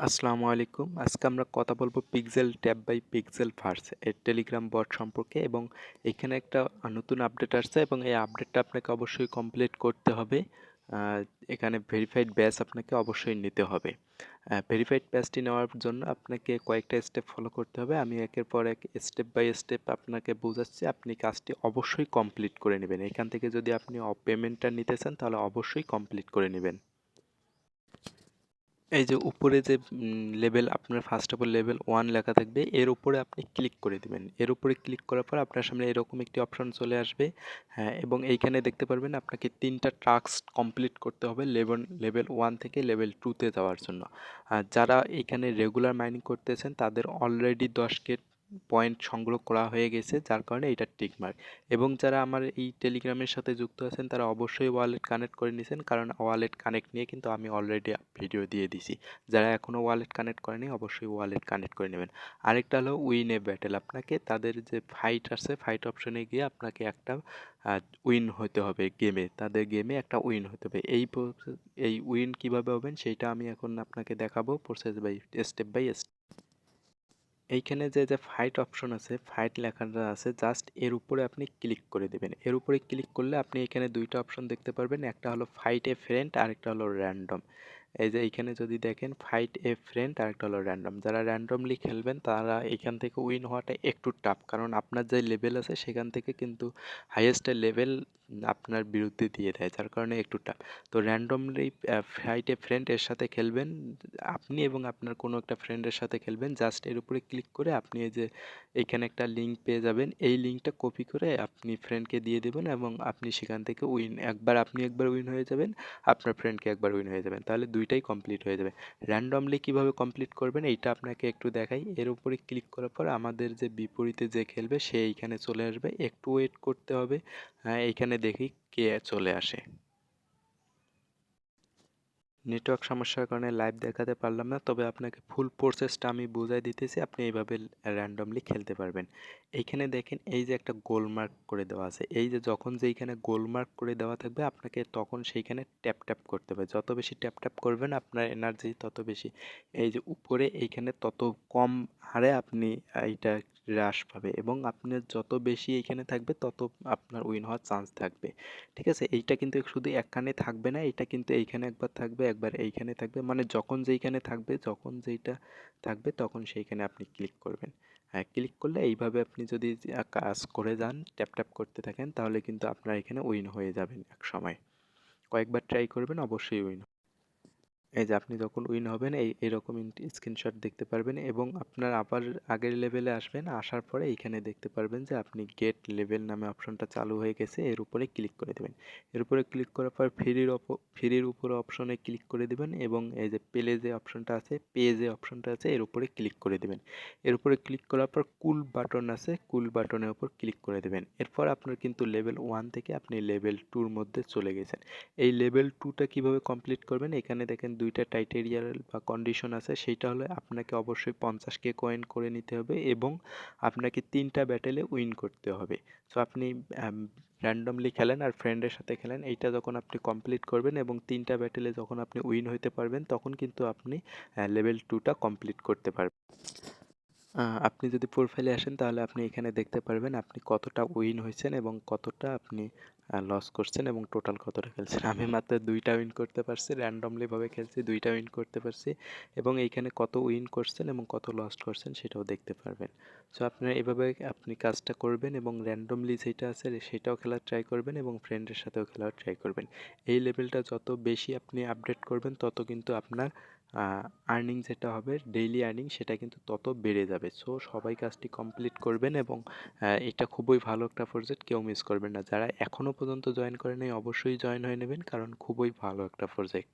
আসসালামু আলাইকুম। আজকে আমরা কথা বলবো pixel tab by pixel verse এর টেলিগ্রাম বট সম্পর্কে এবং এখানে একটা নতুন আপডেট আসছে এবং এই আপডেটটা আপনাকে অবশ্যই কমপ্লিট করতে হবে। আহ, এখানে ভেরিফাইড ব্যাচ আপনাকে অবশ্যই নিতে হবে। ভেরিফাইড ব্যাচটি নেওয়ার জন্য আপনাকে কয়েকটা স্টেপ ফলো করতে হবে। আমি একের পর এক স্টেপ বাই স্টেপ আপনাকে বোঝাচ্ছি, আপনি কাজটি অবশ্যই কমপ্লিট করে নেবেন। এখান থেকে যদি আপনি পেমেন্টটা নিতে চান তাহলে অবশ্যই কমপ্লিট করে নেবেন। এই যে উপরে যে লেভেল আপনার ফার্স্ট অফ অল লেভেল 1 লেখা থাকবে, এর উপরে আপনি ক্লিক করে দিবেন। এর উপরে ক্লিক করার পর আপনার সামনে এরকম একটি অপশন চলে আসবে। হ্যাঁ, এবং এইখানে দেখতে পারবেন আপনাকে 3টা টাস্ক কমপ্লিট করতে হবে লেভেল 1 থেকে লেভেল 2 তে যাওয়ার জন্য। আর যারা এখানে রেগুলার মাইনিং করতেছেন তাদের অলরেডি 10 কে পয়েন্ট সংগ্রহ করা হয়ে গেছে, যার কারণে এটা টিক মার্ক। এবং যারা আমার এই টেলিগ্রামের সাথে যুক্ত আছেন তারা অবশ্যই ওয়ালেট কানেক্ট করে নিয়েছেন, কারণ ওয়ালেট কানেক্ট নিয়ে কিন্তু আমি অলরেডি ভিডিও দিয়ে দিছি। যারা এখনও ওয়ালেট কানেক্ট করেনি অবশ্যই ওয়ালেট কানেক্ট করে নেবেন। আরেকটা হলো উইন এ ব্যাটেল, আপনাকে তাদের যে ফাইট আছে ফাইট অপশনে গিয়ে আপনাকে একটা উইন হতে হবে গেমে, তাদের গেমে একটা উইন হতে হবে। এই উইন কিভাবে হবেন সেইটা আমি এখন আপনাকে দেখাবো process by step by step. এইখানে যে ফাইট অপশন আছে, ফাইট লেখাটা আছে, জাস্ট এর উপরে আপনি ক্লিক করে দেবেন। এর উপরে ক্লিক করলে আপনি এখানে দুইটা অপশন দেখতে পারবেন, একটা হলো ফাইট এ ফ্রেন্ড আর একটা হলো র্যান্ডম। এই যে এইখানে যদি দেখেন ফাইট এ ফ্রেন্ড আর একটা হলো র্যান্ডম, যারা র্যান্ডমলি খেলবেন তারা এখান থেকে উইন হওয়াটা একটু টাফ, কারণ আপনার যে লেভেল আছে সেখান থেকে কিন্তু হাইয়েস্ট লেভেল আপনার বিরুদ্ধে দিয়ে দেয়, যার কারণে একটু টাফ। তো র্যান্ডমলি ফাইট এ ফ্রেন্ড এর সাথে খেলবেন আপনি এবং আপনার কোনো একটা ফ্রেন্ডের সাথে খেলবেন। জাস্ট এর উপরে ক্লিক করে আপনি এই যে এইখানে একটা লিঙ্ক পেয়ে যাবেন, এই লিঙ্কটা কপি করে আপনি ফ্রেন্ডকে দিয়ে দেবেন এবং আপনি সেখান থেকে আপনি একবার উইন হয়ে যাবেন, আপনার ফ্রেন্ডকে একবার উইন হয়ে যাবেন, তাহলে দুইটাই কমপ্লিট হয়ে যাবে। র্যান্ডমলি কিভাবে কমপ্লিট করবেন এইটা আপনাকে একটু দেখাই। এর উপরে ক্লিক করার পর আমাদের যে বিপরীতে যে খেলবে সে এইখানে চলে আসবে, একটু ওয়েট করতে হবে। হ্যাঁ, এইখানে দেখি কে চলে আসে। নেটওয়ার্ক সমস্যার কারণে লাইভ দেখাতে পারলাম না, তবে আপনাকে ফুল প্রসেসটা আমি বুঝাই দিতেছি, আপনি এইভাবে র্যান্ডমলি খেলতে পারবেন। এইখানে দেখেন এই যে একটা গোল মার্ক করে দেওয়া আছে, এই যে যখন যেইখানে গোল মার্ক করে দেওয়া থাকবে আপনাকে তখন সেইখানে ট্যাপ ট্যাপ করতে হবে। যত বেশি ট্যাপ ট্যাপ করবেন আপনার এনার্জি তত বেশি এই যে উপরে এইখানে তত কম হারে আপনি এইটা হ্রাস পাবে, এবং আপনার যত বেশি এইখানে থাকবে তত আপনার উইন হওয়ার চান্স থাকবে। ঠিক আছে, এইটা কিন্তু শুধু একখানে থাকবে না, এটা কিন্তু এইখানে একবার থাকবে একবার এইখানে থাকবে, মানে যখন যেইখানে থাকবে যখন যেইটা থাকবে তখন সেইখানে আপনি ক্লিক করবেন। হ্যাঁ, ক্লিক করলে এইভাবে আপনি যদি কাজ করে যান ট্যাপ ট্যাপ করতে থাকেন তাহলে কিন্তু আপনার এখানে উইন হয়ে যাবেন এক সময়। কয়েকবার ট্রাই করবেন, অবশ্যই উইন। এই যে আপনি যখন উইন হবেন এরকম স্ক্রিনশট দেখতে পারবেন, এবং আপনার আবার আগের লেভেলে আসবেন, আসার পরে এইখানে দেখতে পারবেন যে আপনি গেট লেভেল নামে অপশনটা চালু হয়ে গেছে, এর উপরে ক্লিক করে দেবেন। এর উপরে ক্লিক করার পর ফ্রির উপরে অপশনে ক্লিক করে দেবেন, এবং এই যে পে যে অপশনটা আছে এর উপরে ক্লিক করে দেবেন। এর উপরে ক্লিক করার পর কুল বাটন আছে, কুল বাটনের উপর ক্লিক করে দেবেন। এরপর আপনার কিন্তু লেভেল 1 থেকে আপনি লেভেল 2-র মধ্যে চলে গেছেন। এই লেভেল 2টা কিভাবে কমপ্লিট করবেন, এখানে দেখেন দুইটা টাইটেরিয়াল বা কন্ডিশন আছে, সেইটা হলো আপনাকে অবশ্যই 50K কয়েন করে নিতে হবে এবং আপনাকে 3টা ব্যাটেলে উইন করতে হবে। সো আপনি র্যান্ডমলি খেলেন আর ফ্রেন্ডের সাথে খেলেন, এইটা যখন আপনি কমপ্লিট করবেন এবং 3টা ব্যাটেলে যখন আপনি উইন হইতে পারবেন তখন কিন্তু আপনি লেভেল 2টা কমপ্লিট করতে পারবেন। আপনি যদি প্রোফাইলে আসেন তাহলে আপনি এখানে দেখতে পারবেন আপনি কতটা উইন হয়েছেন এবং কতটা আপনি লস করছেন এবং টোটাল কতটা খেলছেন। আমি মাত্র 2টা উইন করতে পারছি, র্যান্ডমলিভাবে খেলছি, 2টা উইন করতে পারছি, এবং এইখানে কত উইন করছেন এবং কত লস করছেন সেটাও দেখতে পারবেন। সো আপনারা এভাবে আপনি কাজটা করবেন এবং র্যান্ডমলি যেটা আছে সেটাও খেলার ট্রাই করবেন এবং ফ্রেন্ডের সাথেও খেলার ট্রাই করবেন। এই লেভেলটা যত বেশি আপনি আপডেট করবেন তত কিন্তু আপনার আর্নিং যেটা হবে, ডেইলি আর্নিং, সেটা কিন্তু তত বেড়ে যাবে। সো সবাই কাজটি কমপ্লিট করবেন এবং এটা খুবই ভালো একটা প্রজেক্ট, কেউ মিস করবেন না। যারা এখনও পর্যন্ত জয়েন করেন নাই অবশ্যই জয়েন হয়ে নেবেন, কারণ খুবই ভালো একটা প্রজেক্ট।